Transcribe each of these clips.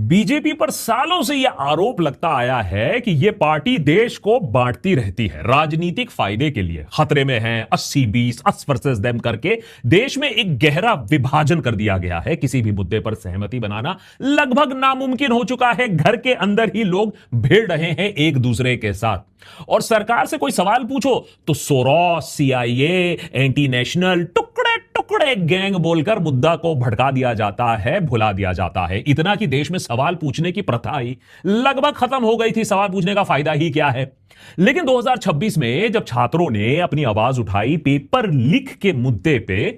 BJP पर सालों से यह आरोप लगता आया है कि यह पार्टी देश को बांटती रहती है, राजनीतिक फायदे के लिए। खतरे में है 80-20, अस वर्सेस देम करके देश में एक गहरा विभाजन कर दिया गया है। किसी भी मुद्दे पर सहमति बनाना लगभग नामुमकिन हो चुका है। घर के अंदर ही लोग भिड़ रहे हैं एक दूसरे के साथ, और सरकार से कोई सवाल पूछो तो सोरोस, सीआईए, एंटी नेशनल, टुकड़े टुकड़े गैंग बोलकर मुद्दा को भड़का दिया जाता है, भुला दिया जाता है। इतना कि देश में सवाल पूछने की प्रथा ही लगभग खत्म हो गई थी। सवाल पूछने का फायदा ही क्या है। लेकिन 2026 में जब छात्रों ने अपनी आवाज उठाई पेपर लीक के मुद्दे पे,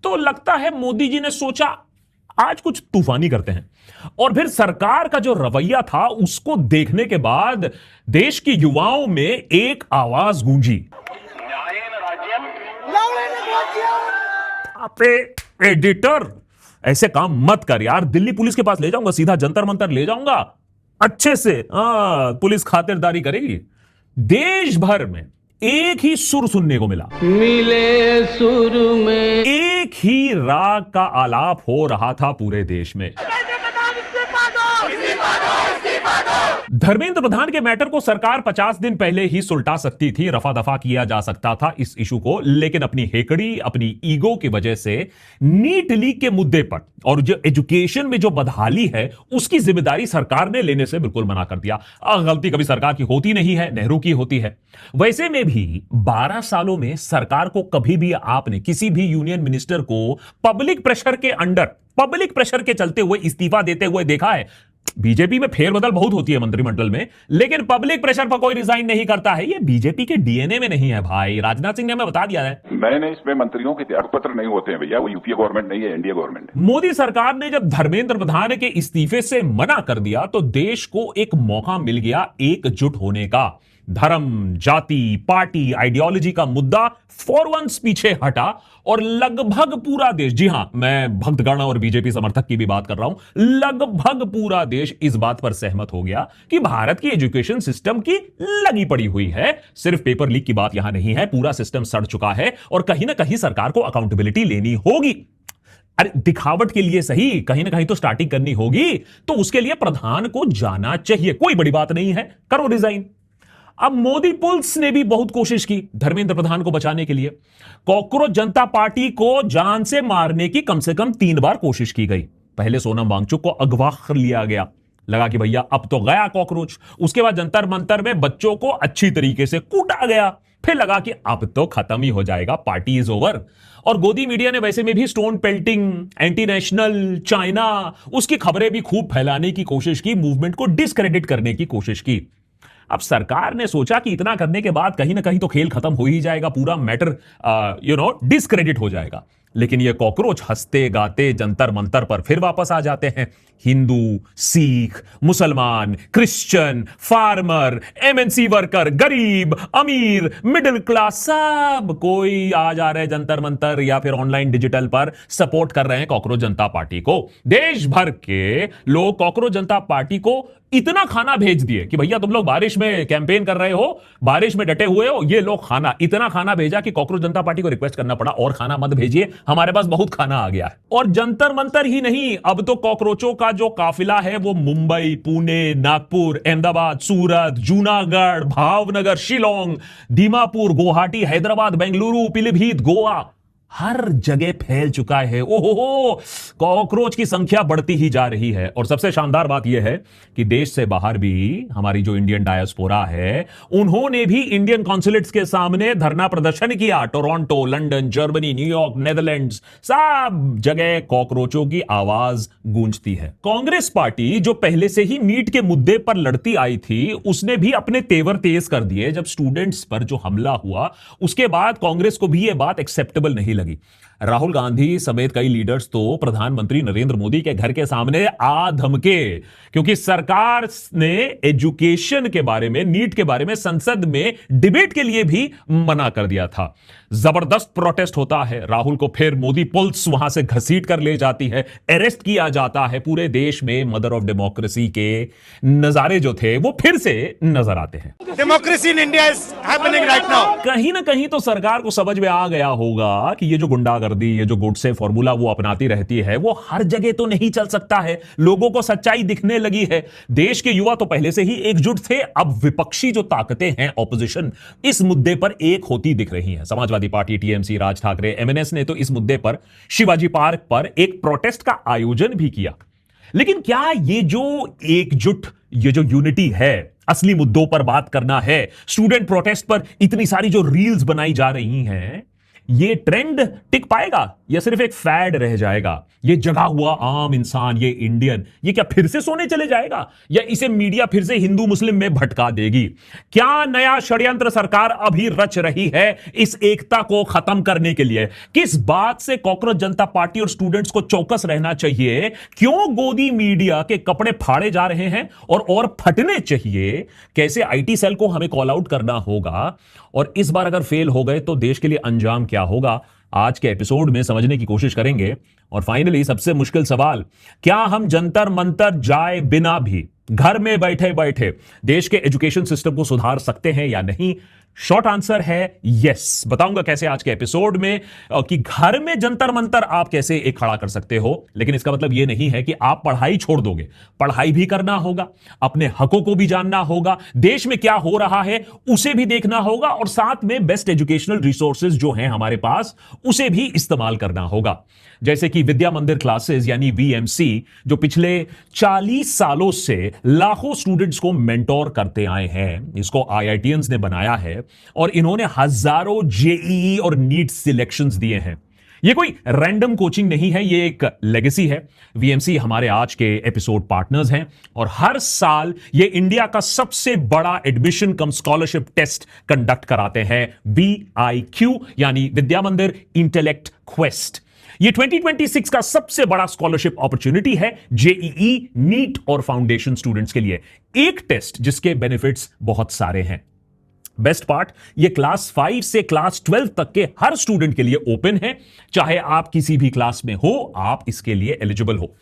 तो लगता है मोदी जी ने सोचा आज कुछ तूफानी करते हैं। और फिर सरकार का जो रवैया था उसको देखने के बाद देश के युवाओं में एक आवाज गूंजी, अबे एडिटर ऐसे काम मत कर यार, दिल्ली पुलिस के पास ले जाऊंगा, सीधा जंतर मंतर ले जाऊंगा, अच्छे से पुलिस खातिरदारी करेगी। देश भर में एक ही सुर सुनने को मिला, मिले सुर में एक ही राग का आलाप हो रहा था पूरे देश में। धर्मेंद्र प्रधान के मैटर को सरकार 50 दिन पहले ही सुलटा सकती थी, रफा दफा किया जा सकता था इस इशू को, लेकिन अपनी हेकड़ी, अपनी ईगो की वजह से नीट लीक के मुद्दे पर और जो एजुकेशन में जो बदहाली है उसकी जिम्मेदारी सरकार ने लेने से बिल्कुल मना कर दिया। गलती कभी सरकार की होती नहीं है, नेहरू की होती है। वैसे में भी 12 सालों में सरकार को कभी भी आपने किसी भी यूनियन मिनिस्टर को पब्लिक प्रेशर के अंडर, पब्लिक प्रेशर के चलते हुए इस्तीफा देते हुए देखा है? बीजेपी में फेरबदल बहुत होती है मंत्रिमंडल में, लेकिन पब्लिक प्रेशर पर कोई रिजाइन नहीं करता है। ये बीजेपी के डीएनए में नहीं है भाई। राजनाथ सिंह ने हमें बता दिया है। मैंने इसमें मंत्रियों के त्याग पत्र नहीं होते हैं भैया, वो यूपीए गवर्नमेंट नहीं है, एनडीए गवर्नमेंट है। मोदी सरकार ने जब धर्मेंद्र प्रधान के इस्तीफे से मना कर दिया तो देश को एक मौका मिल गया एकजुट होने का। धर्म, जाति, पार्टी, आइडियोलॉजी का मुद्दा फॉर वंस पीछे हटा और लगभग पूरा देश, जी हां, मैं भक्तगण और बीजेपी समर्थक की भी बात कर रहा हूं, लगभग पूरा देश इस बात पर सहमत हो गया कि भारत की एजुकेशन सिस्टम की लगी पड़ी हुई है। सिर्फ पेपर लीक की बात यहां नहीं है, पूरा सिस्टम सड़ चुका है और कहीं ना कहीं सरकार को अकाउंटेबिलिटी लेनी होगी। अरे दिखावट के लिए सही, कहीं ना कहीं तो स्टार्टिंग करनी होगी, तो उसके लिए प्रधान को जाना चाहिए। कोई बड़ी बात नहीं है, करो रिजाइन। अब मोदी पुलिस ने भी बहुत कोशिश की धर्मेंद्र प्रधान को बचाने के लिए। कॉकरोच जनता पार्टी को जान से मारने की कम से कम 3 बार कोशिश की गई। पहले सोनम वांगचुक को अगवा कर लिया गया, लगा कि भैया अब तो गया कॉकरोच। उसके बाद जंतर मंतर में बच्चों को अच्छी तरीके से कूटा गया, फिर लगा कि अब तो खत्म ही हो जाएगा, पार्टी इज ओवर। और गोदी मीडिया ने वैसे में भी stone pelting, anti national, China, उसकी खबरें भी खूब फैलाने की कोशिश की, मूवमेंट को डिस्क्रेडिट करने की कोशिश की। अब सरकार ने सोचा कि इतना करने के बाद कहीं ना कहीं तो खेल खत्म हो ही जाएगा, पूरा मैटर डिस्क्रेडिट हो जाएगा। लेकिन ये कॉकरोच हंसते गाते जंतर मंतर पर फिर वापस आ जाते हैं। हिंदू, सिख, मुसलमान, क्रिश्चियन, फार्मर, एमएनसी वर्कर, गरीब, अमीर, मिडिल क्लास, सब कोई आ जा रहे जंतर मंतर या फिर ऑनलाइन डिजिटल पर सपोर्ट कर रहे हैं कॉकरोच जनता पार्टी को। देश भर के लोग कॉकरोच जनता पार्टी को इतना खाना भेज दिए कि भैया तुम लोग बारिश में कैंपेन कर रहे हो, बारिश में डटे हुए हो, ये लो खाना। इतना खाना भेजा कि कॉकरोच जनता पार्टी को रिक्वेस्ट करना पड़ा और खाना मत भेजिए, हमारे पास बहुत खाना आ गया है। और जंतर मंतर ही नहीं, अब तो कॉकरोचों का जो काफिला है वो मुंबई, पुणे, नागपुर, अहमदाबाद, सूरत, जूनागढ़, भावनगर, शिलोंग, दीमापुर, गुवाहाटी, हैदराबाद, बेंगलुरु, पीलीभीत, गोवा, हर जगह फैल चुका है। ओहो, कॉकरोच की संख्या बढ़ती ही जा रही है। और सबसे शानदार बात यह है कि देश से बाहर भी हमारी जो इंडियन डायस्पोरा है, उन्होंने भी इंडियन कॉन्सुलेट्स के सामने धरना प्रदर्शन किया। Toronto, London, Germany, New York, Netherlands, सब जगह कॉकरोचों की आवाज गूंजती है। कांग्रेस पार्टी जो पहले से ही नीट के मुद्दे पर लड़ती आई थी, उसने भी अपने तेवर तेज कर दिए। जब स्टूडेंट्स पर जो हमला हुआ उसके बाद कांग्रेस को भी यह बात एक्सेप्टेबल नहीं लगी। राहुल गांधी समेत कई लीडर्स तो प्रधानमंत्री नरेंद्र मोदी के घर के सामने आ धमके, क्योंकि सरकार ने एजुकेशन के बारे में, नीट के बारे में संसद में डिबेट के लिए भी मना कर दिया था। जबरदस्त प्रोटेस्ट होता है, राहुल को फिर मोदी पुलिस वहां से घसीट कर ले जाती है, अरेस्ट किया जाता है। पूरे देश में मदर ऑफ डेमोक्रेसी के नजारे जो थे वो फिर से नजर आते हैं। Democracy in India is happening right now. कहीं ना कहीं तो सरकार को समझ में आ गया होगा कि ये जो गुंडागर्दी, ये जो गोडसे फॉर्मूला वो अपनाती रहती है, वो हर जगह तो नहीं चल सकता है। लोगों को सच्चाई दिखने लगी है। देश के युवा तो पहले से ही एकजुट थे, अब विपक्षी जो ताकतें हैं, ऑपोजिशन, इस मुद्दे पर एक होती दिख रही है। Samajwadi party, TMC, Raj Thackeray, MNS ने तो इस मुद्दे पर शिवाजी पार्क पर एक प्रोटेस्ट का आयोजन भी किया। लेकिन क्या ये जो एकजुट, ये जो यूनिटी है, असली मुद्दों पर बात करना है, स्टूडेंट प्रोटेस्ट पर इतनी सारी जो रील्स बनाई जा रही हैं, ये ट्रेंड टिक पाएगा या सिर्फ एक फैड रह जाएगा? ये जगा हुआ आम इंसान, ये इंडियन, ये क्या फिर से सोने चले जाएगा या इसे मीडिया फिर से हिंदू मुस्लिम में भटका देगी? क्या नया षड्यंत्र सरकार अभी रच रही है इस एकता को खत्म करने के लिए? किस बात से कॉकरोच जनता पार्टी और स्टूडेंट्स को चौकस रहना चाहिए? क्यों गोदी मीडिया के कपड़े फाड़े जा रहे हैं और फटने चाहिए? कैसे आईटी सेल को हमें कॉल आउट करना होगा? और इस बार अगर फेल हो गए तो देश के लिए अंजाम क्या होगा? आज के एपिसोड में समझने की कोशिश करेंगे। और फाइनली सबसे मुश्किल सवाल, क्या हम जंतर मंतर जाए बिना भी घर में बैठे बैठे देश के एजुकेशन सिस्टम को सुधार सकते हैं या नहीं? शॉर्ट आंसर है यस। बताऊंगा कैसे आज के एपिसोड में कि घर में जंतर मंतर आप कैसे एक खड़ा कर सकते हो। लेकिन इसका मतलब यह नहीं है कि आप पढ़ाई छोड़ दोगे। पढ़ाई भी करना होगा, अपने हकों को भी जानना होगा, देश में क्या हो रहा है उसे भी देखना होगा, और साथ में बेस्ट एजुकेशनल रिसोर्सेज जो हैं हमारे पास उसे भी इस्तेमाल करना होगा। जैसे कि विद्या मंदिर क्लासेस यानी वीएमसी, जो पिछले 40 सालों से लाखों स्टूडेंट्स को मेंटोर करते आए हैं। इसको आईआईटीएंस ने बनाया है और इन्होंने हजारों जेईई और नीट सिलेक्शंस दिए हैं। ये कोई रैंडम कोचिंग नहीं है, ये एक लेगेसी है। वीएमसी हमारे आज के एपिसोड पार्टनर्स हैं और हर साल ये इंडिया का सबसे बड़ा admission cum scholarship test conduct कराते हैं, VIQ यानी विद्या मंदिर इंटेलेक्ट क्वेस्ट। ये 2026 का सबसे बड़ा स्कॉलरशिप अपॉर्चुनिटी है जेईई, नीट और फाउंडेशन स्टूडेंट्स के लिए। एक टेस्ट जिसके बेनिफिट्स बहुत सारे हैं। बेस्ट पार्ट, ये क्लास 5 से क्लास 12 तक के हर स्टूडेंट के लिए ओपन है। चाहे आप किसी भी क्लास में हो, आप इसके लिए एलिजिबल हो।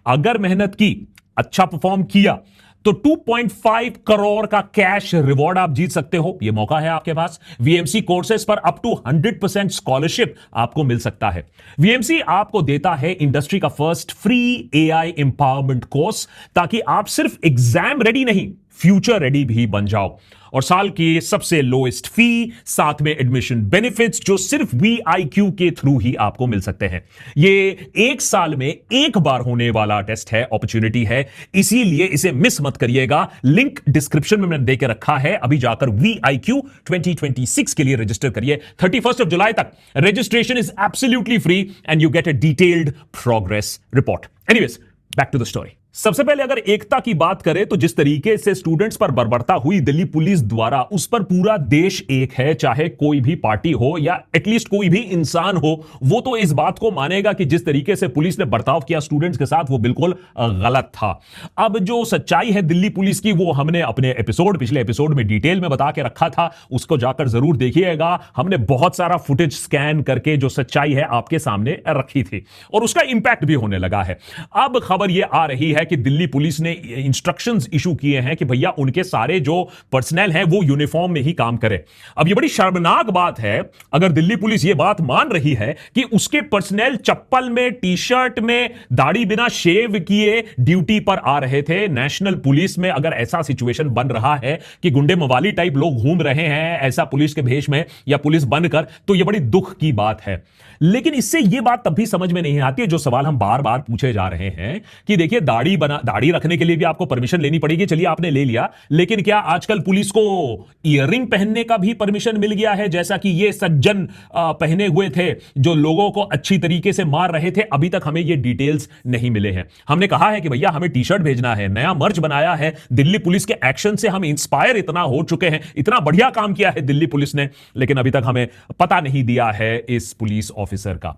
अगर मेहनत की, अच्छा परफॉर्म किया तो 2.5 करोड़ का कैश रिवॉर्ड आप जीत सकते हो। यह मौका है आपके पास। वीएमसी कोर्सेज पर अप टू 100% स्कॉलरशिप आपको मिल सकता है। वीएमसी आपको देता है इंडस्ट्री का first free AI empowerment course, ताकि आप सिर्फ एग्जाम रेडी नहीं, फ्यूचर रेडी भी बन जाओ। और साल की सबसे लोएस्ट फी, साथ में एडमिशन बेनिफिट्स जो सिर्फ VIQ के थ्रू ही आपको मिल सकते हैं। ये एक साल में एक बार होने वाला टेस्ट है, अपॉर्चुनिटी है, इसीलिए इसे मिस मत करिएगा। लिंक डिस्क्रिप्शन में मैंने देके रखा है। अभी जाकर VIQ 2026 के लिए रजिस्टर करिए। 31 जुलाई तक registration is absolutely free and you get a detailed progress report. Anyways, back to the story. सबसे पहले अगर एकता की बात करें तो जिस तरीके से स्टूडेंट्स पर बर्बरता हुई दिल्ली पुलिस द्वारा, उस पर पूरा देश एक है। चाहे कोई भी पार्टी हो या एटलीस्ट कोई भी इंसान हो, वो तो इस बात को मानेगा कि जिस तरीके से पुलिस ने बर्ताव किया स्टूडेंट्स के साथ वो बिल्कुल गलत था। अब जो सच्चाई है दिल्ली पुलिस की, वो हमने अपने पिछले एपिसोड में डिटेल में बता के रखा था, उसको जाकर जरूर देखिएगा। हमने बहुत सारा फुटेज स्कैन करके जो सच्चाई है आपके सामने रखी थी और उसका इंपैक्ट भी होने लगा है। अब खबर यह आ रही है कि दिल्ली पुलिस ने इंस्ट्रक्शंस इशू किए हैं कि भैया उनके सारे जो पर्सनल हैं वो यूनिफॉर्म में ही काम करे। अब ये बड़ी शर्मनाक बात है अगर दिल्ली पुलिस ये बात मान रही है कि उसके पर्सनल चप्पल में, टी-शर्ट में, दाढ़ी बिना शेव किए ड्यूटी पर आ रहे थे। नेशनल पुलिस में अगर ऐसा सिचुएशन बन रहा है कि गुंडे मवाली टाइप लोग घूम रहे हैं ऐसा पुलिस के भेष में या पुलिस बनकर, तो यह बड़ी दुख की बात है। लेकिन इससे यह बात तब भी समझ में नहीं आती है जो सवाल हम बार बार पूछे जा रहे हैं कि देखिए दाढ़ी रखने के लिए भी आपको परमिशन लेनी पड़ेगी। चलिए आपने ले लिया, लेकिन क्या आजकल पुलिस को ईयररिंग पहनने का भी परमिशन मिल गया है, जैसा कि ये सज्जन पहने हुए थे जो लोगों को अच्छी तरीके से मार रहे थे? अभी तक हमें ये डिटेल्स नहीं मिले हैं। हमने कहा है कि भैया हमें टी-शर्ट भेजना है, नया मर्च बनाया है। दिल्ली पुलिस के एक्शन से हम इंस्पायर इतना हो चुके हैं, इतना बढ़िया काम किया है दिल्ली पुलिस ने, लेकिन अभी तक हमें पता नहीं दिया है इस पुलिस ऑफिसर का।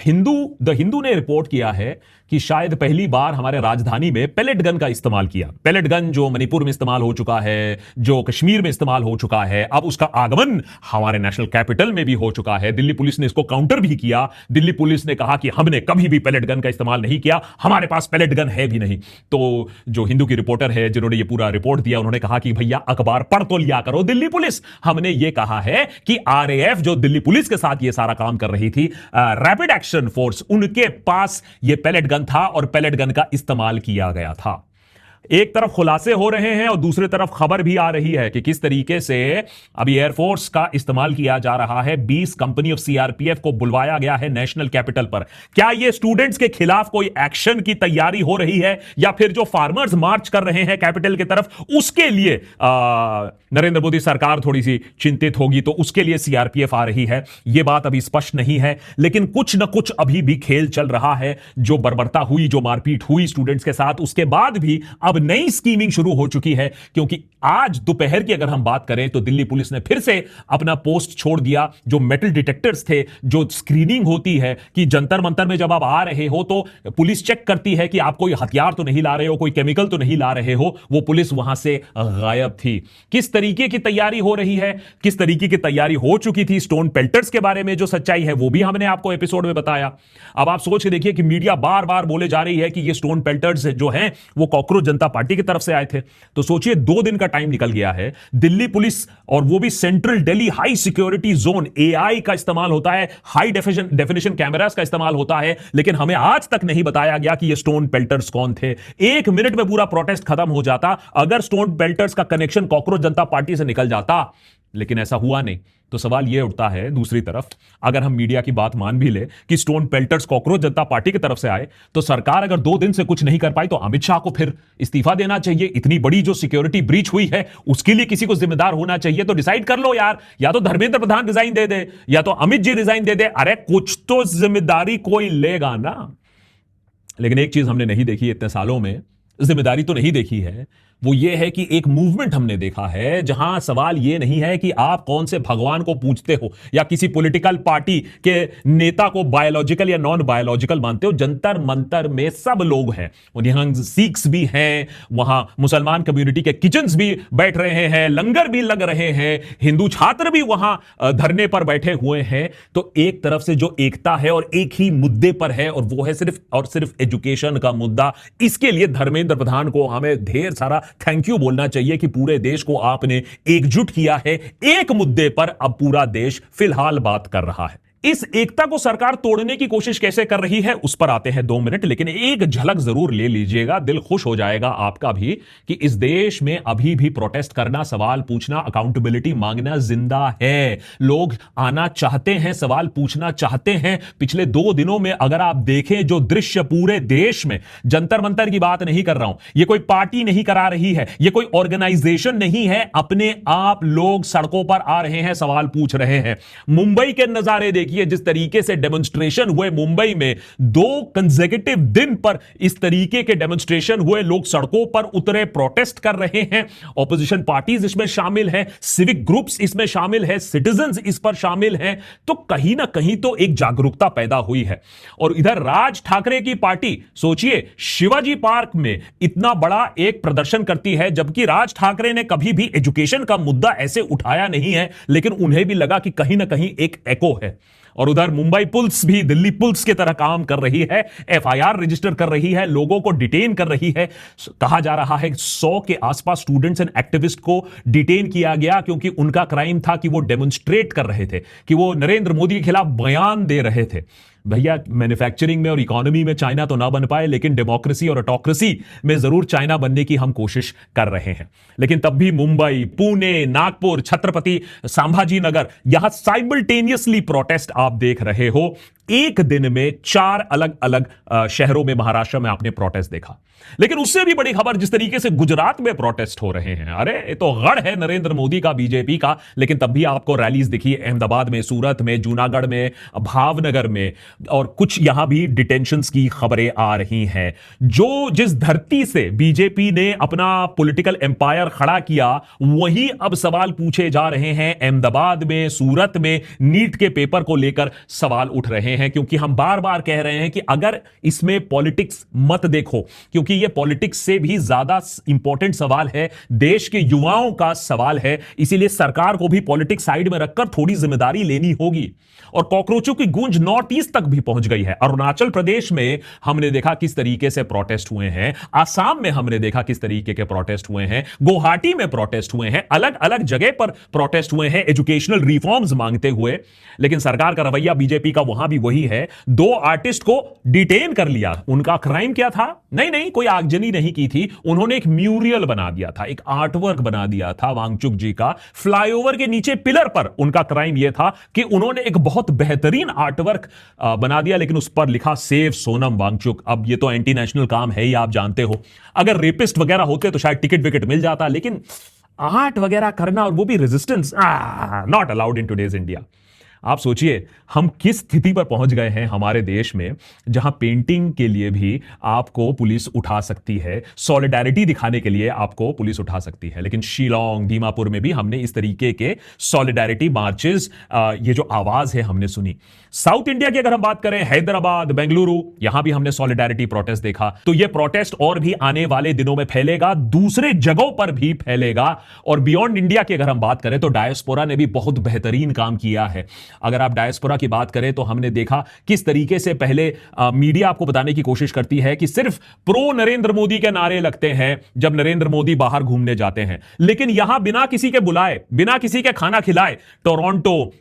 द हिंदू ने रिपोर्ट किया है कि शायद पहली बार हमारे राजधानी में पेलेट गन का इस्तेमाल किया। पेलेट गन जो मणिपुर में इस्तेमाल हो चुका है, जो कश्मीर में इस्तेमाल हो चुका है, अब उसका आगमन हमारे नेशनल कैपिटल में भी हो चुका है। दिल्ली पुलिस ने इसको काउंटर भी किया। दिल्ली पुलिस ने कहा कि हमने कभी भी पेलेट गन का इस्तेमाल नहीं किया, हमारे पास पेलेट गन है भी नहीं। तो जो हिंदू की रिपोर्टर है जिन्होंने ये पूरा रिपोर्ट दिया, उन्होंने कहा कि भैया अखबार पढ़ तो लिया करो दिल्ली पुलिस। हमने ये कहा है कि आरएएफ जो दिल्ली पुलिस के साथ ये सारा काम कर रही थी, रैपिड एक्शन फोर्स, उनके पास ये पेलेट गन था और पेलेट गन का इस्तेमाल किया गया था। एक तरफ खुलासे हो रहे हैं और दूसरी तरफ खबर भी आ रही है कि किस तरीके से अभी एयरफोर्स का इस्तेमाल किया जा रहा है। 20 कंपनी ऑफ सीआरपीएफ को बुलवाया गया है नेशनल कैपिटल पर। क्या यह स्टूडेंट्स के खिलाफ कोई एक्शन की तैयारी हो रही है या फिर जो फार्मर्स मार्च कर रहे हैं कैपिटल की तरफ, उसके लिए नरेंद्र मोदी सरकार थोड़ी सी चिंतित होगी तो उसके लिए सीआरपीएफ आ रही है? यह बात अभी स्पष्ट नहीं है, लेकिन कुछ ना कुछ अभी भी खेल चल रहा है। जो बर्बरता हुई, जो मारपीट हुई स्टूडेंट्स के साथ, उसके बाद भी अब नई स्कीमिंग शुरू हो चुकी है। क्योंकि आज दोपहर की अगर हम बात करें तो दिल्ली पुलिस ने फिर से अपना पोस्ट छोड़ दिया। जो मेटल डिटेक्टर्स थे, जो स्क्रीनिंग होती है कि जंतर मंतर में जब आप आ रहे हो तो पुलिस चेक करती है कि आप कोई हथियार तो नहीं ला रहे हो, कोई केमिकल तो नहीं ला रहे हो, वो पुलिस वहां से गायब थी। किस तरीके की तैयारी हो रही है, किस तरीके की तैयारी हो चुकी थी स्टोन पेल्टर्स के बारे में जो सच्चाई है वो भी हमने आपको एपिसोड में बताया। अब आप सोच के देखिए कि मीडिया बार बार बोले जा रही है कि ये स्टोन पेल्टर्स जो हैं वो कॉकरोच जनता पार्टी की तरफ से आए थे। तो सोचिए 2 दिन का टाइम निकल गया है। दिल्ली पुलिस, और वो भी central Delhi high security zone, AI का इस्तेमाल होता है, हाई डेफिनेशन कैमरास का इस्तेमाल होता है, लेकिन हमें आज तक नहीं बताया गया कि ये स्टोन पेल्टर्स कौन थे। 1 मिनट में पूरा प्रोटेस्ट खत्म हो जाता अगर स्टोन पेल्टर्स का कनेक्शन कॉकरोच जनता पार्टी से निकल जाता, लेकिन ऐसा हुआ नहीं। तो सवाल यह उठता है दूसरी तरफ, अगर हम मीडिया की बात मान भी ले कि स्टोन पेल्टर्स कॉकरोच जनता पार्टी की तरफ से आए, तो सरकार अगर 2 दिन से कुछ नहीं कर पाई तो अमित शाह को फिर इस्तीफा देना चाहिए। इतनी बड़ी जो सिक्योरिटी ब्रीच हुई है उसके लिए किसी को जिम्मेदार होना चाहिए। तो डिसाइड कर लो यार, या तो धर्मेंद्र प्रधान रिजाइन दे दे या तो अमित जी रिजाइन दे दे। अरे कुछ तो जिम्मेदारी कोई लेगा ना। लेकिन एक चीज हमने नहीं देखी इतने सालों में, जिम्मेदारी तो नहीं देखी है, वो ये है कि एक मूवमेंट हमने देखा है जहां सवाल ये नहीं है कि आप कौन से भगवान को पूजते हो या किसी पॉलिटिकल पार्टी के नेता को बायोलॉजिकल या नॉन बायोलॉजिकल मानते हो। जंतर मंतर में सब लोग हैं, यहां सिख्स भी हैं, वहां मुसलमान कम्युनिटी के किचन्स भी बैठ रहे हैं, लंगर भी लग रहे हैं, हिंदू छात्र भी वहां धरने पर बैठे हुए हैं। तो एक तरफ से जो एकता है और एक ही मुद्दे पर है, और वो है सिर्फ और सिर्फ एजुकेशन का मुद्दा। इसके लिए धर्मेंद्र प्रधान को हमें ढेर सारा थैंक यू बोलना चाहिए कि पूरे देश को आपने एकजुट किया है। एक मुद्दे पर अब पूरा देश फिलहाल बात कर रहा है। इस एकता को सरकार तोड़ने की कोशिश कैसे कर रही है उस पर आते हैं 2 मिनट, लेकिन एक झलक जरूर ले लीजिएगा, दिल खुश हो जाएगा आपका भी, कि इस देश में अभी भी प्रोटेस्ट करना, सवाल पूछना, अकाउंटेबिलिटी मांगना जिंदा है। लोग आना चाहते हैं, सवाल पूछना चाहते हैं। पिछले 2 दिनों में अगर आप देखें जो दृश्य पूरे देश में, जंतर मंतर की बात नहीं कर रहा हूं, यह कोई पार्टी नहीं करा रही है, यह कोई ऑर्गेनाइजेशन नहीं है, अपने आप लोग सड़कों पर आ रहे हैं, सवाल पूछ रहे हैं। मुंबई के नजारे देखिए, जिस तरीके से डेमोन्स्ट्रेशन हुए मुंबई में, 2 कंसेक्यूटिव दिन पर इस तरीके के डेमोन्स्ट्रेशन हुए, लोग सड़कों पर उतरे, प्रोटेस्ट कर रहे हैं। ऑपोजिशन पार्टीज इसमें शामिल हैं, सिविक ग्रुप्स इसमें शामिल हैं, सिटीजंस इस पर शामिल हैं। तो कहीं ना कहीं तो एक जागरूकता पैदा हुई है। और इधर राज ठाकरे की पार्टी, सोचिए शिवाजी पार्क में इतना बड़ा एक प्रदर्शन करती है, जबकि राज ठाकरे ने कभी भी एजुकेशन का मुद्दा ऐसे उठाया नहीं है, लेकिन उन्हें भी लगा कि कहीं ना कहीं एक एको है। और उधर मुंबई पुलिस भी दिल्ली पुलिस की तरह काम कर रही है, एफआईआर रजिस्टर कर रही है, लोगों को डिटेन कर रही है। कहा जा रहा है 100 के आसपास स्टूडेंट्स एंड एक्टिविस्ट को डिटेन किया गया क्योंकि उनका क्राइम था कि वो डेमोन्स्ट्रेट कर रहे थे, कि वो नरेंद्र मोदी के खिलाफ बयान दे रहे थे। भैया मैन्युफैक्चरिंग में और इकोनॉमी में चाइना तो ना बन पाए, लेकिन डेमोक्रेसी और ऑटोक्रेसी में जरूर चाइना बनने की हम कोशिश कर रहे हैं। लेकिन तब भी मुंबई, पुणे, नागपुर, छत्रपति संभाजी नगर, यहां साइमल्टेनियसली प्रोटेस्ट आप देख रहे हो। एक दिन में 4 अलग अलग शहरों में महाराष्ट्र में आपने प्रोटेस्ट देखा। लेकिन उससे भी बड़ी खबर, जिस तरीके से गुजरात में प्रोटेस्ट हो रहे हैं, अरे ये तो गढ़ है नरेंद्र मोदी का, बीजेपी का, लेकिन तब भी आपको रैलीज दिखी अहमदाबाद में, सूरत में, जूनागढ़ में, भावनगर में, और कुछ यहां भी डिटेंशंस की खबरें आ रही हैं। जो जिस धरती से बीजेपी ने अपना पॉलिटिकल एम्पायर खड़ा किया, वहीं अब सवाल पूछे जा रहे हैं। अहमदाबाद में, सूरत में नीट के पेपर को लेकर सवाल उठ रहे रहे हैं, क्योंकि हम बार बार कह रहे हैं कि अगर इसमें पॉलिटिक्स मत देखो, क्योंकि यह पॉलिटिक्स से भी ज्यादा इंपॉर्टेंट सवाल है, देश के युवाओं का सवाल है। इसीलिए सरकार को भी पॉलिटिक्स साइड में रखकर थोड़ी जिम्मेदारी लेनी होगी। और कॉकरोचों की गूंज नॉर्थ ईस्ट तक भी पहुंच गई है। अरुणाचल प्रदेश में हमने देखा किस तरीके से प्रोटेस्ट हुए हैं, आसाम में हमने देखा किस तरीके के प्रोटेस्ट हुए हैं, गुवाहाटी में प्रोटेस्ट हुए हैं, अलग अलग जगह पर प्रोटेस्ट हुए हैं एजुकेशनल रिफॉर्म्स मांगते हुए। लेकिन सरकार का रवैया बीजेपी का वहां भी वही है। 2 आर्टिस्ट को डिटेन कर लिया। उनका क्राइम क्या था? नहीं, कोई आगजनी नहीं की थी। उन्होंने एक म्यूरियल बना दिया था, एक आर्टवर्क बना दिया था वांगचुक जी का फ्लाईओवर के नीचे पिलर पर। उनका क्राइम यह था कि उन्होंने एक बहुत बेहतरीन आर्टवर्क बना दिया, लेकिन उस पर लिखा सेव सोनम वांगचुक। अब ये तो एंटी नेशनल काम है ही, आप जानते हो। अगर रेपिस्ट वगैरह होते तो शायद टिकट विकेट मिल जाता, लेकिन आर्ट वगैरह करना और वो भी resistance, not allowed in today's India. आप सोचिए हम किस स्थिति पर पहुंच गए हैं हमारे देश में, जहां पेंटिंग के लिए भी आपको पुलिस उठा सकती है, सॉलिडारिटी दिखाने के लिए आपको पुलिस उठा सकती है। लेकिन शिलोंग, दीमापुर में भी हमने इस तरीके के सॉलिडारिटी मार्चेस, ये जो आवाज है हमने सुनी। साउथ इंडिया की अगर हम बात करें, हैदराबाद, बेंगलुरु, यहां भी हमने सॉलिडारिटी प्रोटेस्ट देखा। तो यह प्रोटेस्ट और भी आने वाले दिनों में फैलेगा, दूसरे जगहों पर भी फैलेगा। और बियॉन्ड इंडिया की अगर हम बात करें तो डायस्पोरा ने भी बहुत बेहतरीन काम किया है। अगर आप डायस्पोरा की बात करें तो हमने देखा किस तरीके से पहले मीडिया आपको बताने की कोशिश करती है कि सिर्फ प्रो नरेंद्र मोदी के नारे लगते हैं जब नरेंद्र मोदी बाहर घूमने जाते हैं, लेकिन यहां बिना किसी के बुलाए, बिना किसी के खाना खिलाए टोरंटो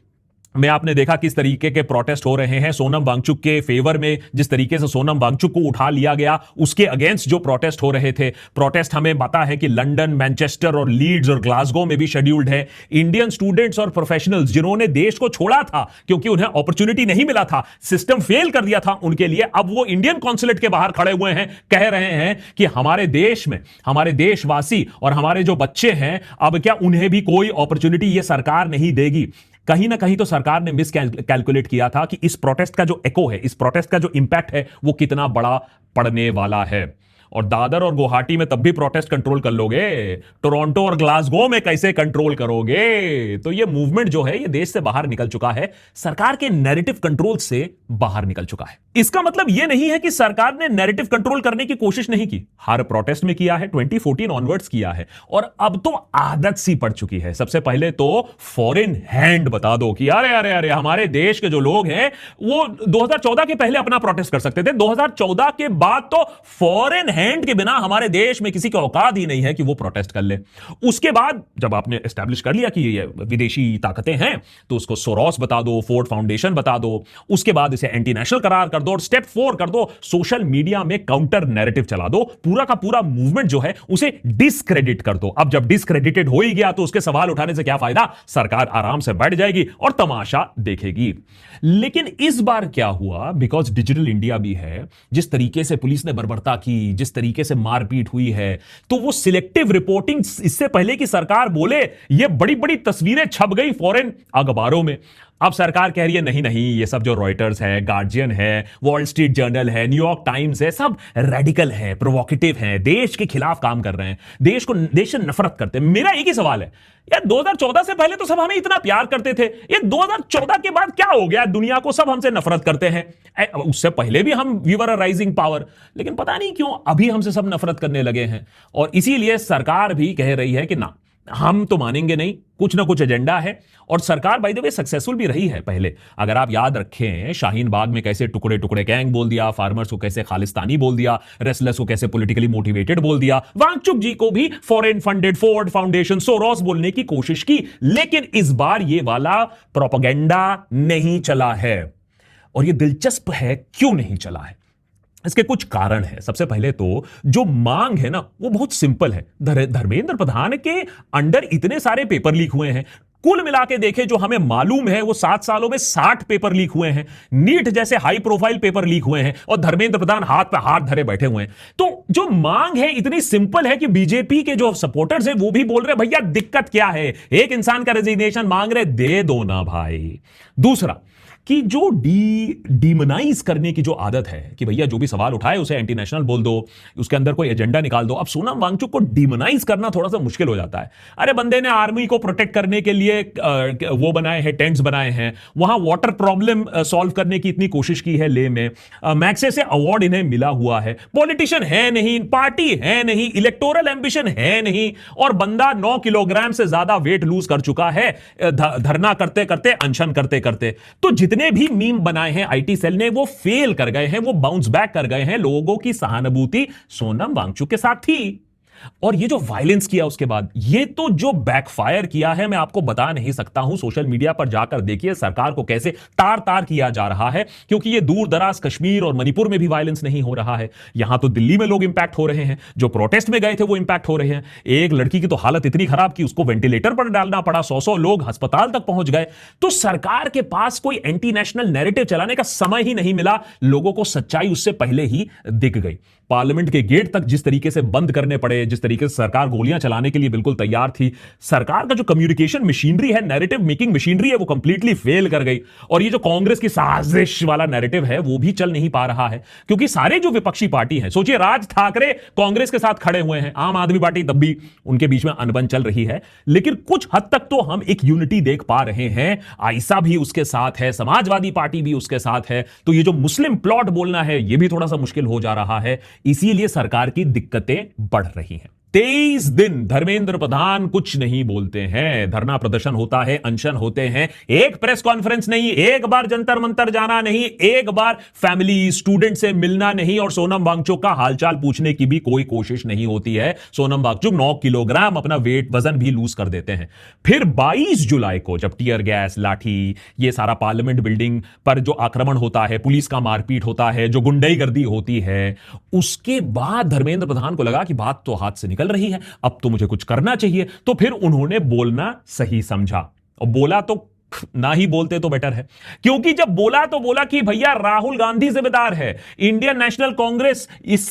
में आपने देखा किस तरीके के प्रोटेस्ट हो रहे हैं। सोनम वांगचुक के फेवर में जिस तरीके से सोनम वांगचुक को उठा लिया गया, उसके अगेंस्ट जो प्रोटेस्ट हो रहे थे। प्रोटेस्ट हमें पता है कि लंदन, मैनचेस्टर और लीड्स और ग्लासगो में भी शेड्यूल्ड है। इंडियन स्टूडेंट्स और प्रोफेशनल्स जिन्होंने देश को छोड़ा था क्योंकि उन्हें अपॉर्चुनिटी नहीं मिला था, सिस्टम फेल कर दिया था उनके लिए, अब वो इंडियन कॉन्सुलेट के बाहर खड़े हुए हैं, कह रहे हैं कि हमारे देश में हमारे देशवासी और हमारे जो बच्चे हैं, अब क्या उन्हें भी कोई अपॉर्चुनिटी ये सरकार नहीं देगी। कहीं ना कहीं तो सरकार ने मिस कैलकुलेट किया था कि इस प्रोटेस्ट का जो एको है, इस प्रोटेस्ट का जो इंपैक्ट है, वो कितना बड़ा पड़ने वाला है। और दादर और गुवाहाटी में तब भी प्रोटेस्ट कंट्रोल कर लोगे, टोरंटो और ग्लासगो में कैसे कंट्रोल करोगे? तो ये मूवमेंट जो है ये देश से बाहर निकल चुका है, सरकार के नैरेटिव कंट्रोल से बाहर निकल चुका है। इसका मतलब यह नहीं है कि सरकार ने नैरेटिव कंट्रोल करने की कोशिश नहीं की, हर प्रोटेस्ट में किया है, 2014 ऑनवर्ड्स किया है, और अब तो आदत सी पड़ चुकी है। सबसे पहले तो फॉरेन हैंड बता दो कि अरे अरे अरे हमारे देश के जो लोग हैं वो 2014 के पहले अपना प्रोटेस्ट कर सकते थे, 2014 के बाद तो फॉरेन हैंड के बिना हमारे देश में किसी की औकात ही नहीं है कि वो प्रोटेस्ट कर ले। उसके बाद जब आपने एस्टैब्लिश कर लिया कि ये विदेशी ताकतें हैं तो उसको सोरोस बता दो, फोर्ड फाउंडेशन बता दो, उसके बाद इसे एंटी नेशनल करार कर दो और स्टेप 4 कर दो, सोशल मीडिया में काउंटर नैरेटिव चला दो, पूरा का पूरा मूवमेंट जो है उसे डिस्क्रेडिट कर दो। अब जब डिस्क्रेडिटेड हो ही गया तो उसके सवाल उठाने से क्या फायदा, सरकार आराम से बैठ जाएगी और तमाशा देखेगी। लेकिन इस बार क्या हुआ, बिकॉज डिजिटल इंडिया भी है, जिस तरीके से पुलिस ने बर्बरता की, जिस तरीके से मारपीट हुई है, तो वो सिलेक्टिव रिपोर्टिंग, इससे पहले कि सरकार बोले, ये बड़ी बड़ी तस्वीरें छप गई फॉरेन अखबारों में। अब सरकार कह रही है नहीं नहीं, ये सब जो रॉयटर्स है, गार्जियन है, वॉल स्ट्रीट जर्नल है, न्यूयॉर्क टाइम्स है, सब रेडिकल है, प्रोवोकेटिव है, देश के खिलाफ काम कर रहे हैं, देश से नफरत करते हैं। मेरा एक ही सवाल है यार, 2014 से पहले तो सब हमें इतना प्यार करते थे, ये 2014 के बाद क्या हो गया, दुनिया को सब हमसे नफरत करते हैं। उससे पहले भी हम we were a rising power, लेकिन पता नहीं क्यों अभी हमसे सब नफरत करने लगे हैं। और इसीलिए सरकार भी कह रही है कि ना, हम तो मानेंगे नहीं, कुछ ना कुछ एजेंडा है। और सरकार बाय द वे सक्सेसफुल भी रही है पहले। अगर आप याद रखें, शाहीन बाग में कैसे टुकड़े टुकड़े गैंग बोल दिया, फार्मर्स को कैसे खालिस्तानी बोल दिया, रेसलर्स को कैसे पॉलिटिकली मोटिवेटेड बोल दिया, वांगचुक जी को भी foreign funded, Ford foundation, Soros बोलने की कोशिश की। लेकिन इस बार ये वाला प्रोपेगेंडा नहीं चला है। और ये दिलचस्प है, क्यों नहीं चला है? इसके कुछ कारण है। सबसे पहले तो जो मांग है ना, वो बहुत सिंपल है। धर्मेंद्र प्रधान के अंडर इतने सारे पेपर लीक हुए हैं, कुल मिला के देखें जो हमें मालूम है वो 7 सालों में 60 पेपर लीक हुए हैं, नीट जैसे हाई प्रोफाइल पेपर लीक हुए हैं, और धर्मेंद्र प्रधान हाथ पे हाथ धरे बैठे हुए हैं। तो जो मांग है इतनी सिंपल है कि बीजेपी के जो सपोर्टर्स हैं वो भी बोल रहे भैया दिक्कत क्या है, एक इंसान का रेजिग्नेशन मांग रहे, दे दो ना भाई। दूसरा, कि जो डीमोनाइज करने की जो आदत है कि भैया जो भी सवाल उठाए उसे एंटी नेशनल बोल दो, उसके अंदर कोई एजेंडा निकाल दो। अब सोनम वांगचुक को डीमोनाइज करना थोड़ा सा मुश्किल हो जाता है। अरे बंदे ने आर्मी को प्रोटेक्ट करने के लिए वो बनाए हैं, टेंट्स बनाए हैं, वहां वाटर प्रॉब्लम सॉल्व करने की इतनी कोशिश की है ले में, मैक्से से अवार्ड इन्हें मिला हुआ है, पॉलिटिशियन है नहीं, पार्टी है नहीं, इलेक्टोरल एम्बिशन है नहीं, और बंदा 9 किलोग्राम से ज्यादा वेट लूज कर चुका है धरना करते करते, अनशन करते करते। तो जितने भी मीम बनाए हैं आईटी सेल ने वो फेल कर गए हैं, वो बाउंस बैक कर गए हैं। लोगों की सहानुभूति सोनम वांगचुक के साथ थी, और ये जो वायलेंस किया उसके बाद, ये तो जो बैकफायर किया है मैं आपको बता नहीं सकता हूं। सोशल मीडिया पर जाकर देखिए सरकार को कैसे तार तार किया जा रहा है, क्योंकि ये दूर दराज कश्मीर और मणिपुर में भी वायलेंस नहीं हो रहा है, यहां तो दिल्ली में लोग इंपैक्ट हो रहे हैं, जो प्रोटेस्ट में गए थे वो इंपैक्ट हो रहे हैं। एक लड़की की तो हालत इतनी खराब कि उसको वेंटिलेटर पर डालना पड़ा, 100 लोग अस्पताल तक पहुंच गए। तो सरकार के पास कोई एंटी नेशनल नैरेटिव चलाने का समय ही नहीं मिला, लोगों को सच्चाई उससे पहले ही दिख गई। पार्लियामेंट के गेट तक जिस तरीके से बंद करने पड़े, जिस तरीके से सरकार गोलियां चलाने के लिए बिल्कुल तैयार थी, सरकार का जो कम्युनिकेशन मशीनरी है, नैरेटिव मेकिंग मशीनरी है, वो कंप्लीटली फेल कर गई। और ये जो कांग्रेस की साजिश वाला नैरेटिव है वो भी चल नहीं पा रहा है, क्योंकि सारे जो विपक्षी पार्टी हैं, सोचिए राज ठाकरे कांग्रेस के साथ खड़े हुए हैं, आम आदमी पार्टी तब भी उनके बीच में अनबन चल रही है, लेकिन कुछ हद तक तो हम एक यूनिटी देख पा रहे हैं। आईसा भी उसके साथ है, समाजवादी पार्टी भी उसके साथ है, तो ये जो मुस्लिम प्लॉट बोलना है ये भी थोड़ा सा मुश्किल हो जा रहा है, इसीलिए सरकार की दिक्कतें बढ़ रही हैं। 23 दिन धर्मेंद्र प्रधान कुछ नहीं बोलते हैं, धरना प्रदर्शन होता है, अनशन होते हैं, एक प्रेस कॉन्फ्रेंस नहीं, एक बार जंतर मंतर जाना नहीं, एक बार फैमिली स्टूडेंट से मिलना नहीं, और सोनम वांगचुक का हालचाल पूछने की भी कोई कोशिश नहीं होती है। सोनम वांगचुक 9 किलोग्राम अपना वजन भी लूज कर देते हैं। फिर 22 जुलाई को जब टीयर गैस, लाठी, ये सारा पार्लियामेंट बिल्डिंग पर जो आक्रमण होता है, पुलिस का मारपीट होता है, जो गुंडागर्दी होती है, उसके बाद धर्मेंद्र प्रधान को लगा कि बात तो हाथ से निकल रही है, अब तो मुझे कुछ करना चाहिए। तो फिर उन्होंने बोलना सही समझा, और बोला तो ना ही बोलते तो बेटर है, क्योंकि जब बोला तो बोला कि भैया राहुल गांधी जिम्मेदार है, इंडियन नेशनल कांग्रेस इस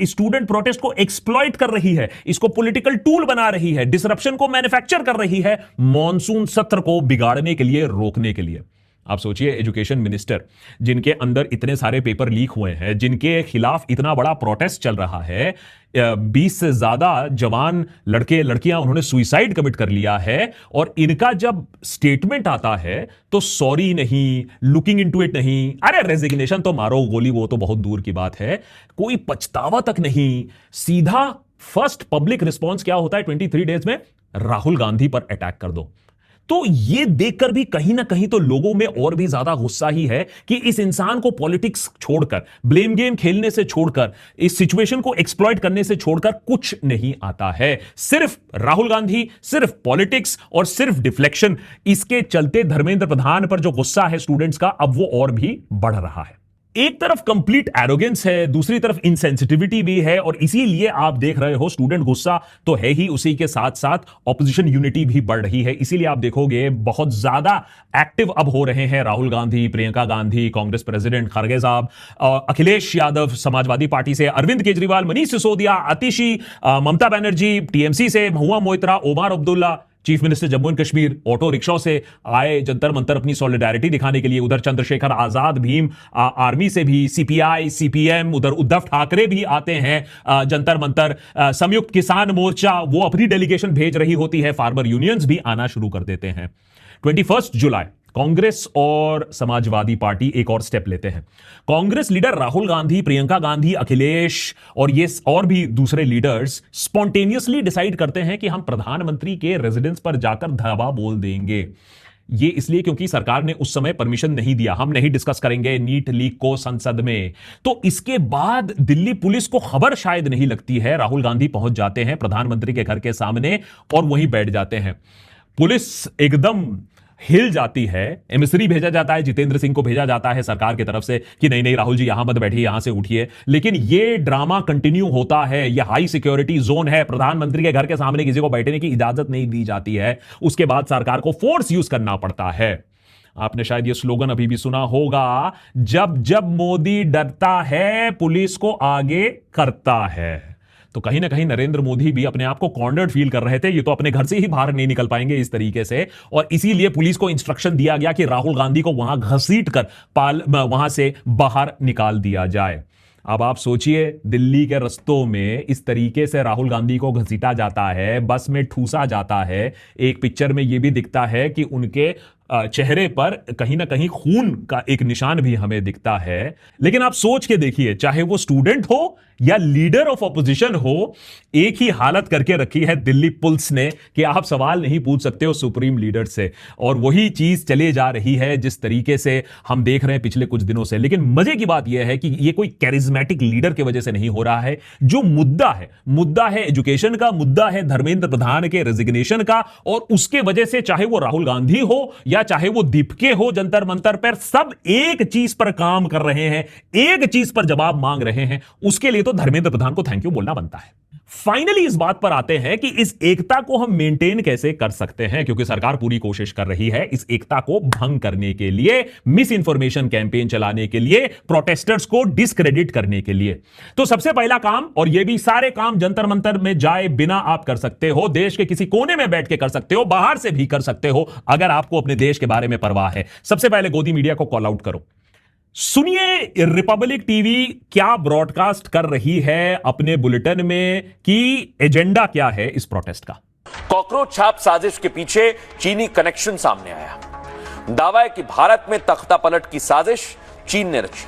स्टूडेंट प्रोटेस्ट को एक्सप्लॉइट कर रही है, इसको पॉलिटिकल टूल बना रही है, डिसरप्शन को मैन्युफैक्चर कर रही है, मॉनसून सत्र को बिगाड़ने के लिए, रोकने के लिए। आप सोचिए एजुकेशन मिनिस्टर, जिनके अंदर इतने सारे पेपर लीक हुए हैं, जिनके खिलाफ इतना बड़ा प्रोटेस्ट चल रहा है, 20 से ज्यादा जवान लड़के लड़कियां उन्होंने सुइसाइड कमिट कर लिया है, और इनका जब स्टेटमेंट आता है तो सॉरी नहीं, लुकिंग इनटू इट नहीं, अरे रेजिग्नेशन तो मारो गोली, वो तो बहुत दूर की बात है, कोई पछतावा तक नहीं। सीधा फर्स्ट पब्लिक रिस्पॉन्स क्या होता है 23 डेज में, राहुल गांधी पर अटैक कर दो। तो ये देखकर भी कहीं ना कहीं तो लोगों में और भी ज्यादा गुस्सा ही है कि इस इंसान को पॉलिटिक्स छोड़कर, ब्लेम गेम खेलने से छोड़कर, इस सिचुएशन को एक्सप्लॉइट करने से छोड़कर कुछ नहीं आता है। सिर्फ राहुल गांधी, सिर्फ पॉलिटिक्स और सिर्फ डिफ्लेक्शन। इसके चलते धर्मेंद्र प्रधान पर जो गुस्सा है स्टूडेंट्स का, अब वो और भी बढ़ रहा है। एक तरफ कंप्लीट एरोगेंस है, दूसरी तरफ इनसेंसिटिविटी भी है, और इसीलिए आप देख रहे हो स्टूडेंट गुस्सा तो है ही, उसी के साथ साथ ऑपोजिशन यूनिटी भी बढ़ रही है। इसीलिए आप देखोगे बहुत ज्यादा एक्टिव अब हो रहे हैं राहुल गांधी, प्रियंका गांधी, कांग्रेस प्रेसिडेंट खड़गे साहब, अखिलेश यादव समाजवादी पार्टी से, अरविंद केजरीवाल, मनीष सिसोदिया, आतिशी, ममता बनर्जी टीएमसी से, Mahua Moitra, Omar Abdullah, chief minister Jammu and Kashmir, auto rickshaw से आए जंतर मंतर अपनी सॉलिडारिटी दिखाने के लिए। उधर चंद्रशेखर आजाद भीम आर्मी से भी, सीपीआई, सीपीएम, उधर उद्धव ठाकरे भी आते हैं जंतर मंतर, संयुक्त किसान मोर्चा वो अपनी डेलीगेशन भेज रही होती है, फार्मर यूनियंस भी आना शुरू कर देते हैं। 21 जुलाई कांग्रेस और समाजवादी पार्टी एक और स्टेप लेते हैं। कांग्रेस लीडर राहुल गांधी, प्रियंका गांधी, अखिलेश और ये और भी दूसरे लीडर्स स्पॉन्टेनियसली डिसाइड करते हैं कि हम प्रधानमंत्री के रेजिडेंस पर जाकर धावा बोल देंगे। ये इसलिए क्योंकि सरकार ने उस समय परमिशन नहीं दिया, हम नहीं डिस्कस करेंगे नीट लीक को संसद में। तो इसके बाद दिल्ली पुलिस को खबर शायद नहीं लगती है, राहुल गांधी पहुंच जाते हैं प्रधानमंत्री के घर के सामने और वहीं बैठ जाते हैं। पुलिस एकदम हिल जाती है, एमिसरी भेजा जाता है, जितेंद्र सिंह को भेजा जाता है सरकार की तरफ से कि नहीं नहीं राहुल जी यहां मत बैठिए, यहां से उठिए। लेकिन ये ड्रामा कंटिन्यू होता है, ये हाई सिक्योरिटी जोन है, प्रधानमंत्री के घर के सामने किसी को बैठने की इजाजत नहीं दी जाती है। उसके बाद सरकार को फोर्स यूज करना पड़ता है। आपने शायद ये स्लोगन अभी भी सुना होगा, जब जब मोदी डरता है पुलिस को आगे करता है। तो कहीं ना कहीं नरेंद्र मोदी भी अपने आप को कॉर्नर्ड फील कर रहे थे, ये तो अपने घर से ही बाहर नहीं निकल पाएंगे इस तरीके से, और इसीलिए पुलिस को इंस्ट्रक्शन दिया गया कि राहुल गांधी को वहां घसीट कर वहां से बाहर निकाल दिया जाए। अब आप सोचिए, दिल्ली के रस्तों में इस तरीके से राहुल गांधी को घसीटा जाता है, बस में ठूसा जाता है। एक पिक्चर में यह भी दिखता है कि उनके चेहरे पर कहीं ना कहीं खून का एक निशान भी हमें दिखता है। लेकिन आप सोच के देखिए, चाहे वो स्टूडेंट हो या लीडर ऑफ ऑपोजिशन हो, एक ही हालत करके रखी है दिल्ली पुलिस ने कि आप सवाल नहीं पूछ सकते हो सुप्रीम लीडर से, और वही चीज चले जा रही है जिस तरीके से हम देख रहे हैं पिछले कुछ दिनों से। लेकिन मजे की बात यह है कि यह कोई कैरिज्मेटिक लीडर की वजह से नहीं हो रहा है। जो मुद्दा है एजुकेशन का, मुद्दा है धर्मेंद्र प्रधान के रेजिग्नेशन का, और उसके वजह से चाहे वो राहुल गांधी हो या चाहे वो दीपके हो जंतर मंतर पर, सब एक चीज पर काम कर रहे हैं, एक चीज पर जवाब मांग रहे हैं। उसके लिए तो धर्मेंद्र प्रधान को थैंक यू बोलना बनता है। फाइनली इस बात पर आते हैं कि इस एकता को हम मेंटेन कैसे कर सकते हैं, क्योंकि सरकार पूरी कोशिश कर रही है इस एकता को भंग करने के लिए, मिस इंफॉर्मेशन कैंपेन चलाने के लिए, प्रोटेस्टर्स को डिस्क्रेडिट करने के लिए। तो सबसे पहला काम, और यह भी सारे काम जंतर मंतर में जाए बिना आप कर सकते हो, देश के किसी कोने में बैठ के कर सकते हो, बाहर से भी कर सकते हो, अगर आपको अपने देश के बारे में परवाह है। सबसे पहले गोदी मीडिया को कॉल आउट करो। सुनिए रिपब्लिक टीवी क्या ब्रॉडकास्ट कर रही है अपने बुलेटिन में, कि एजेंडा क्या है इस प्रोटेस्ट का। कॉकरोच छाप साजिश के पीछे चीनी कनेक्शन सामने आया। दावा है कि भारत में तख्ता पलट की साजिश चीन ने रची।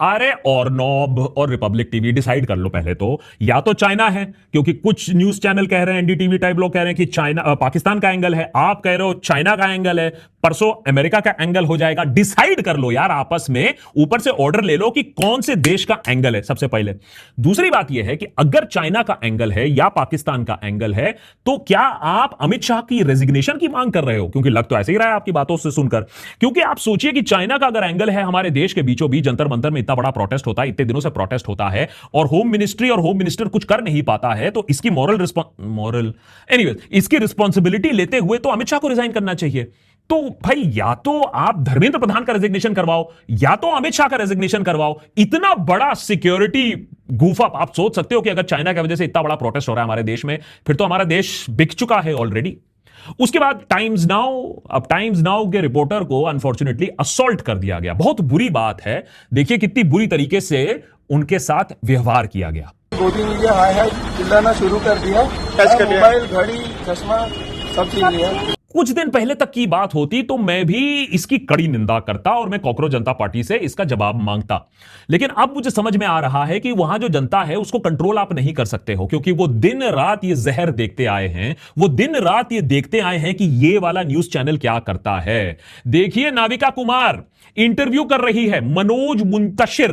अरे और नॉब और रिपब्लिक टीवी डिसाइड कर लो पहले तो, या तो चाइना है, क्योंकि कुछ न्यूज चैनल कह रहे हैं, एनडीटीवी टाइप लोग कह रहे हैं कि चाइना पाकिस्तान का एंगल है, आप कह रहे हो चाइना का एंगल है, परसों अमेरिका का एंगल हो जाएगा। डिसाइड कर लो यार आपस में, ऊपर से ऑर्डर ले लो कि कौन से देश का एंगल है सबसे पहले। दूसरी बात यह है कि अगर चाइना का एंगल है या पाकिस्तान का एंगल है, तो क्या आप अमित शाह की रेजिग्नेशन की मांग कर रहे हो? क्योंकि लग तो ऐसे ही रहा है आपकी बातों से सुनकर। क्योंकि आप सोचिए कि चाइना का अगर एंगल है, हमारे देश के बीचों बीच जंतर मंतर में इतना बड़ा प्रोटेस्ट होता है, इतने दिनों से प्रोटेस्ट होता है, और होम मिनिस्ट्री और होम मिनिस्टर कुछ कर नहीं पाता है, तो इसकी इसकी रिस्पॉन्सिबिलिटी लेते हुए तो अमित शाह को रिजाइन करना चाहिए। तो भाई या तो आप धर्मेंद्र प्रधान का रेजिग्नेशन करवाओ, या तो अमित शाह का रेजिग्नेशन करवाओ। इतना बड़ा सिक्योरिटी गूफ अप, आप सोच सकते हो कि अगर चाइना की वजह से इतना बड़ा प्रोटेस्ट हो रहा है हमारे देश में, फिर तो हमारा देश बिक चुका है ऑलरेडी। उसके बाद टाइम्स नाउ के रिपोर्टर को अनफॉर्चुनेटली असॉल्ट कर दिया गया। बहुत बुरी बात है, देखिए कितनी बुरी तरीके से उनके साथ व्यवहार किया गया। गोदी मीडिया हाय हाय चिल्लाना शुरू कर दिया, मोबाइल घड़ी चश्मा सब चीज लिया। कुछ दिन पहले तक की बात होती तो मैं भी इसकी कड़ी निंदा करता और मैं कॉकरोच जनता पार्टी से इसका जवाब मांगता, लेकिन अब मुझे समझ में आ रहा है कि वहां जो जनता है उसको कंट्रोल आप नहीं कर सकते हो, क्योंकि वो दिन रात ये जहर देखते आए हैं, वो दिन रात ये देखते आए हैं कि ये वाला न्यूज चैनल क्या करता है। देखिए नाविका कुमार इंटरव्यू कर रही है मनोज मुंतशिर।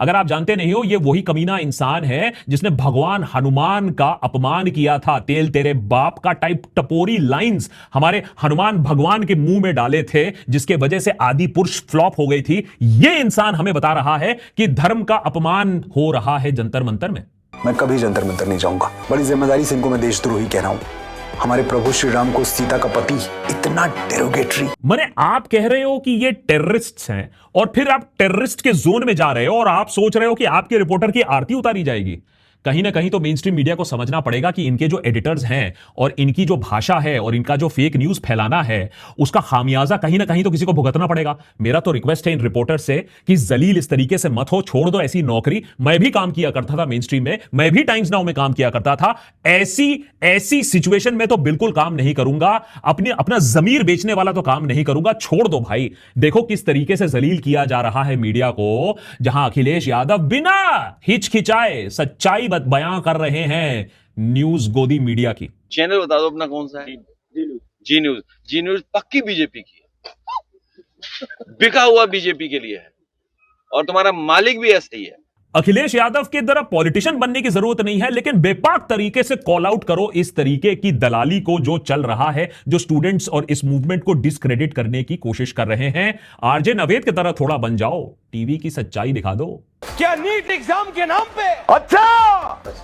अगर आप जानते नहीं हो, ये वही कमीना इंसान है जिसने भगवान हनुमान का अपमान किया था, तेल तेरे बाप का टाइप टपोरी लाइंस हमारे हनुमान भगवान के मुंह में डाले थे, जिसके वजह से आदि पुरुष फ्लॉप हो गई थी। यह इंसान हमें बता रहा है कि धर्म का अपमान हो रहा है जंतर मंतर में। मैं कभी जंतर मंतर नहीं जाऊंगा, बड़ी जिम्मेदारी से इनको मैं देशद्रोही कह रहा हूं। हमारे प्रभु श्री राम को सीता का पति इतना डेरोगेटरी। माने आप कह रहे हो कि ये टेररिस्ट हैं, और फिर आप टेररिस्ट के जोन में जा रहे हो, और आप सोच रहे हो कि आपके रिपोर्टर की आरती उतारी जाएगी। कहीं ना कहीं तो मेन स्ट्रीम मीडिया को समझना पड़ेगा कि इनके जो एडिटर्स हैं और इनकी जो भाषा है और इनका जो फेक न्यूज फैलाना है, उसका खामियाजा कहीं ना कहीं तो किसी को भुगतना पड़ेगा। मेरा तो रिक्वेस्ट है इन रिपोर्टर से कि जलील इस तरीके से मत हो, छोड़ दो ऐसी नौकरी। मैं भी काम किया करता था मेन स्ट्रीम में, मैं भी टाइम्स नाउ में काम किया करता था। ऐसी सिचुएशन में तो बिल्कुल काम नहीं करूंगा, अपना जमीर बेचने वाला तो काम नहीं करूंगा। छोड़ दो भाई। देखो किस तरीके से जलील किया जा रहा है मीडिया को, जहां अखिलेश यादव बिना हिचकिचाए सच्चाई बयां कर रहे हैं न्यूज गोदी मीडिया की। चैनल बता दो अपना कौन सा है? जी न्यूज पक्की बीजेपी की है, बिका हुआ बीजेपी के लिए है, और तुम्हारा मालिक भी ऐसा ही है। अखिलेश यादव के तरह पॉलिटिशियन बनने की जरूरत नहीं है, लेकिन बेपाक तरीके से कॉल आउट करो इस तरीके की दलाली को जो चल रहा है, जो स्टूडेंट्स और इस मूवमेंट को डिस्क्रेडिट करने की कोशिश कर रहे हैं। आरजे नवेद की तरह थोड़ा बन जाओ, टीवी की सच्चाई दिखा दो। क्या नीट एग्जाम के नाम पे अच्छा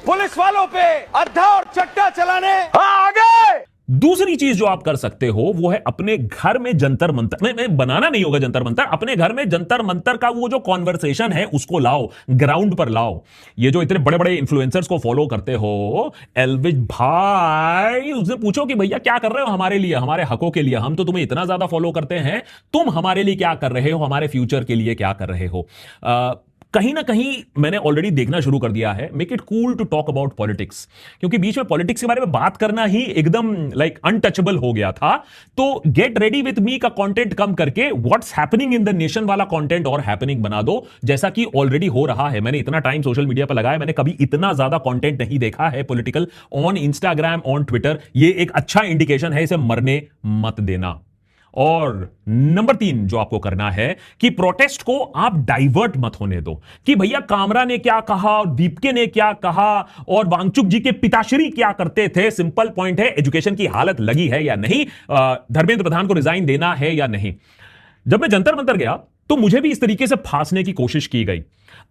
पुलिस वालों पे अद्धा और चट्टा चलाने आगे दूसरी चीज जो आप कर सकते हो वो है अपने घर में जंतर मंतर, नहीं बनाना नहीं होगा जंतर मंतर, अपने घर में जंतर मंतर का वो जो कॉन्वर्सेशन है उसको लाओ, ग्राउंड पर लाओ। ये जो इतने बड़े बड़े इन्फ्लुएंसर्स को फॉलो करते हो, एल्विश भाई, उससे पूछो कि भैया क्या कर रहे हो हमारे लिए, हमारे हकों के लिए। हम तो तुम्हें इतना ज्यादा फॉलो करते हैं, तुम हमारे लिए क्या कर रहे हो, हमारे फ्यूचर के लिए क्या कर रहे हो। कहीं ना कहीं मैंने ऑलरेडी देखना शुरू कर दिया है, make it cool to talk about politics, क्योंकि बीच में पॉलिटिक्स के बारे में बात करना ही एकदम लाइक अनटचेबल हो गया था। तो गेट रेडी विथ मी का कंटेंट कम करके what's happening in the nation वाला कंटेंट और हैपनिंग बना दो, जैसा कि ऑलरेडी हो रहा है। मैंने इतना टाइम सोशल मीडिया पर लगाया, मैंने कभी इतना ज्यादा कंटेंट नहीं देखा है political on Instagram, on Twitter. ये एक अच्छा इंडिकेशन है, इसे मरने मत देना। और नंबर 3 जो आपको करना है कि प्रोटेस्ट को आप डाइवर्ट मत होने दो कि भैया कामरा ने क्या कहा और दीपके ने क्या कहा और वांगचुक जी के पिताश्री क्या करते थे। सिंपल पॉइंट है, एजुकेशन की हालत लगी है या नहीं, धर्मेंद्र प्रधान को रिजाइन देना है या नहीं। जब मैं जंतर मंतर गया तो मुझे भी इस तरीके से फांसने की कोशिश की गई।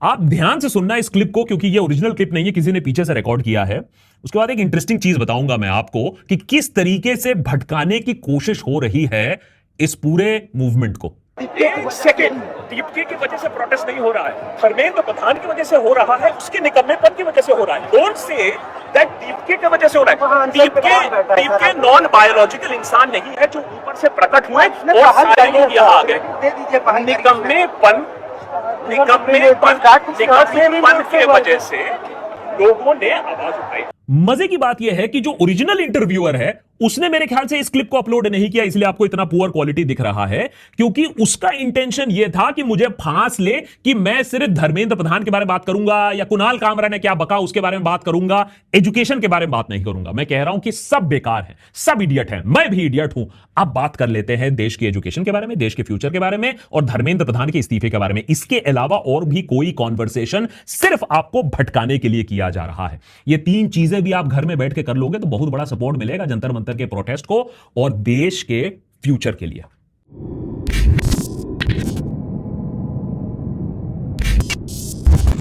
आप ध्यान से सुनना इस क्लिप को, क्योंकि ये ओरिजिनल क्लिप नहीं है, किसी ने पीछे से रिकॉर्ड किया है। उसके बाद एक इंटरेस्टिंग चीज बताऊंगा मैं आपको कि किस तरीके से भटकाने की कोशिश हो रही है इस पूरे मूवमेंट को। एक सेकेंड, दीपके की वजह से प्रोटेस्ट नहीं हो रहा है, धर्मेंद्र प्रधान की वजह से हो रहा है, उसके निकम्मेपन की वजह से हो रहा है। डोंट से दैट दीपके की वजह से हो रहा है। दीपके नॉन बायोलॉजिकल इंसान नहीं है जो ऊपर से प्रकट हुए और सारे लोग यहाँ आ गए। निकम्मेपन की वजह से लोगों ने आवाज उठाई। मजे की बात यह है कि जो ओरिजिनल इंटरव्यूअर है उसने मेरे ख्याल से इस क्लिप को अपलोड नहीं किया, इसलिए आपको इतना पुअर क्वालिटी दिख रहा है, क्योंकि उसका इंटेंशन यह था कि मुझे फांस ले कि मैं सिर्फ धर्मेंद्र प्रधान के बारे में बात करूंगा या कुणाल कामरा ने क्या बका उसके बारे में बात करूंगा, एजुकेशन के बारे में बात नहीं करूंगा। मैं कह रहा हूं कि सब बेकार है, सब इडियट है, मैं भी इडियट हूं। अब बात कर लेते हैं देश की एजुकेशन के बारे में, देश के फ्यूचर के बारे में और धर्मेंद्र प्रधान के इस्तीफे के बारे में। इसके अलावा और भी कोई कॉन्वर्सेशन सिर्फ आपको भटकाने के लिए किया जा रहा है। ये 3 चीजें भी आप घर में बैठ के कर लोगे तो बहुत बड़ा सपोर्ट मिलेगा जंतर मंतर के प्रोटेस्ट को और देश के फ्यूचर के लिए।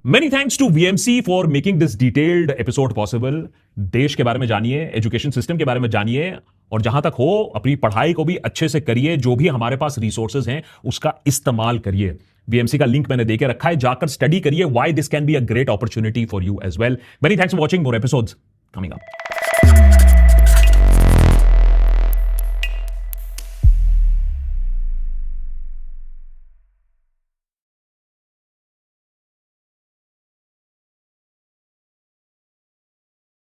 Many thanks to VMC for making this detailed episode possible. देश के बारे में जानिए, एजुकेशन सिस्टम के बारे में जानिए और जहां तक हो अपनी पढ़ाई को भी अच्छे से करिए। जो भी हमारे पास रिसोर्सेज हैं उसका इस्तेमाल करिए। VMC का लिंक मैंने देके रखा है, जाकर स्टडी करिए। Why this can be a great opportunity for you as well. Many thanks for watching. More episodes coming up.